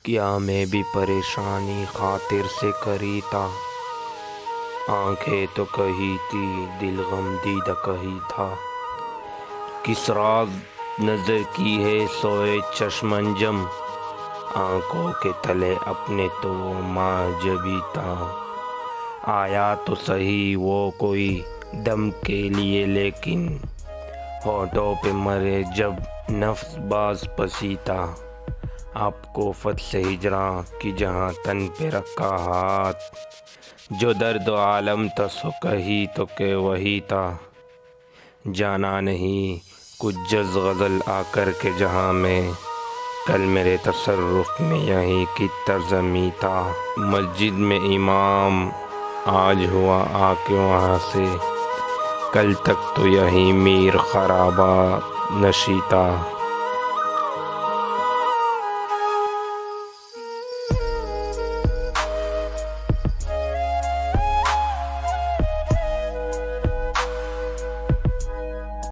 کیا میں بھی پریشانی خاطر سے کری تا، آنکھیں تو کہی تھی دل غم دیدہ کہی تھا، کس راز نظر کی ہے سوئے چشم انجم، آنکھوں کے تلے اپنے تو ماں جبی تھا، آیا تو سہی وہ کوئی دم کے لیے لیکن ہونٹوں پہ مرے جب نفس باز پسی تھا، آپ کو فتح ہجراں کی جہاں تن پہ رکھا ہاتھ، جو درد و عالم تھا سو کہی تو کہ وہی تھا، جانا نہیں کچھ جز غزل آ کر کے جہاں میں، کل میرے تصرف میں یہیں کی ترجمی تھا، مسجد میں امام آج ہوا آ کے وہاں سے، کل تک تو یہیں میر خرابہ نشی تھا۔